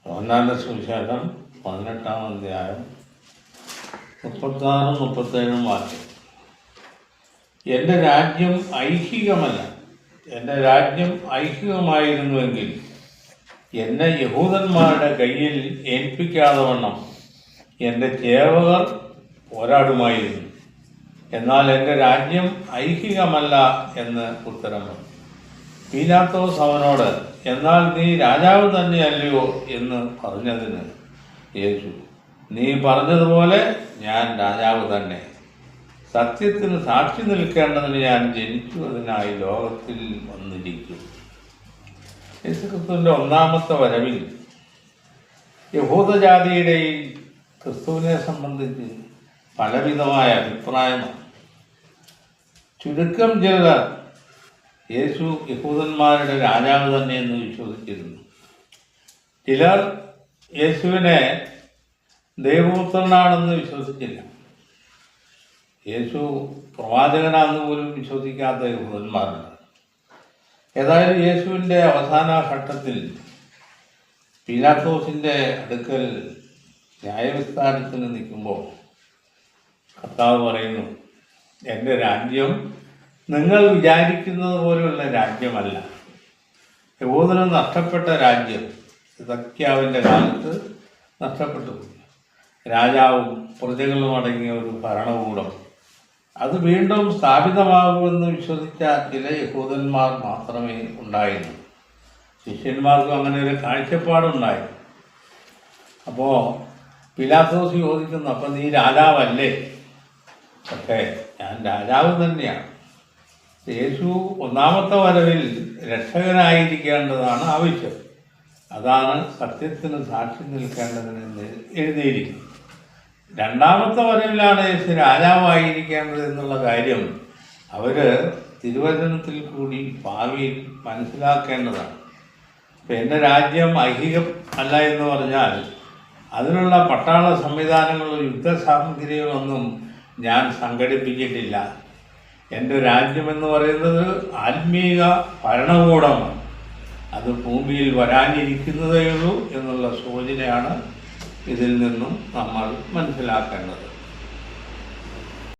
യോഹന്നാന്റെ സുവിശേഷം 18-ാം അധ്യായം 36-37 വാക്യം. എൻ്റെ രാജ്യം ഐഹികമല്ല. എൻ്റെ രാജ്യം ഐഹികമായിരുന്നുവെങ്കിൽ എന്നെ യഹൂദന്മാരുടെ കയ്യിൽ ഏൽപ്പിക്കാതെ വണ്ണം എൻ്റെ ചേവകർ പോരാടുമായിരുന്നു. എന്നാൽ എൻ്റെ രാജ്യം ഐഹികമല്ല എന്ന് ഉത്തരം പറഞ്ഞു. പീലാത്തോസ് അവനോട്, എന്നാൽ നീ രാജാവ് തന്നെയല്ലയോ എന്ന് പറഞ്ഞതിന് യേശു, നീ പറഞ്ഞതുപോലെ ഞാൻ രാജാവ് തന്നെ. സത്യത്തിന് സാക്ഷി നിൽക്കേണ്ടതിന് ഞാൻ ജനിച്ചു, അതിനായി ലോകത്തിൽ വന്നിരിക്കും. യേശുക്രിസ്തുവിൻ്റെ ഒന്നാമത്തെ വരവിൽ യഹൂദജാതിയുടെയിൽ ക്രിസ്തുവിനെ സംബന്ധിച്ച് പലവിധമായ അഭിപ്രായമാണ്. ചുരുക്കം ചിലർ യേശു യഹൂദന്മാരുടെ രാജാവ് തന്നെ എന്ന് വിശ്വസിച്ചിരുന്നു. ചിലർ യേശുവിനെ ദൈവപുത്രനാണെന്ന് വിശ്വസിച്ചില്ല. യേശു പ്രവാചകനാണെന്ന് പോലും വിശ്വസിക്കാത്ത യഹൂദന്മാരുണ്ട്. ഏതായാലും യേശുവിൻ്റെ അവസാന ഘട്ടത്തിൽ പീലാത്തോസിൻ്റെ അടുക്കൽ ന്യായവിസ്താരത്തിന് നിൽക്കുമ്പോൾ കർത്താവ് പറയുന്നു, എൻ്റെ രാജ്യം നിങ്ങൾ വിചാരിക്കുന്നത് പോലെയുള്ള രാജ്യമല്ല. യഹൂദന് നഷ്ടപ്പെട്ട രാജ്യം സിദക്കിയാവിൻ്റെ കാലത്ത് നഷ്ടപ്പെട്ടു. രാജാവും പ്രജകളും അടങ്ങിയ ഒരു ഭരണകൂടം അത് വീണ്ടും സ്ഥാപിതമാകുമെന്ന് വിശ്വസിച്ച ചില യഹൂദന്മാർ മാത്രമേ ഉണ്ടായിരുന്നു. ശിഷ്യന്മാർക്കും അങ്ങനെ ഒരു കാഴ്ചപ്പാടുണ്ടായി. അപ്പോൾ പീലാത്തോസ് ചോദിക്കുന്നു, അപ്പം നീ രാജാവല്ലേ? പക്ഷേ ഞാൻ രാജാവ് തന്നെയാണ്. യേശു ഒന്നാമത്തെ വരവിൽ രക്ഷകനായിരിക്കേണ്ടതാണ് ആവശ്യം. അതാണ് സത്യത്തിന് സാക്ഷി നിൽക്കേണ്ടതിന് എഴുതിയിരിക്കുന്നത്. രണ്ടാമത്തെ വരവിലാണ് യേശു രാജാവായിരിക്കേണ്ടത് എന്നുള്ള കാര്യം അവർ തിരുവചനത്തിൽ കൂടി ഭാവിയിൽ മനസ്സിലാക്കേണ്ടതാണ്. ഇപ്പം എൻ്റെ രാജ്യം ഐഹികം അല്ല എന്ന് പറഞ്ഞാൽ അതിനുള്ള പട്ടാള സംവിധാനങ്ങളും യുദ്ധസാമഗ്രികളൊന്നും ഞാൻ സംഘടിപ്പിച്ചിട്ടില്ല. എൻ്റെ രാജ്യമെന്ന് പറയുന്നത് ആത്മീക ഭരണകൂടമാണ്. അത് ഭൂമിയിൽ വരാനിരിക്കുന്നതേയുള്ളൂ എന്നുള്ള സൂചനയാണ് ഇതിൽ നിന്നും നമ്മൾ മനസ്സിലാക്കേണ്ടത്.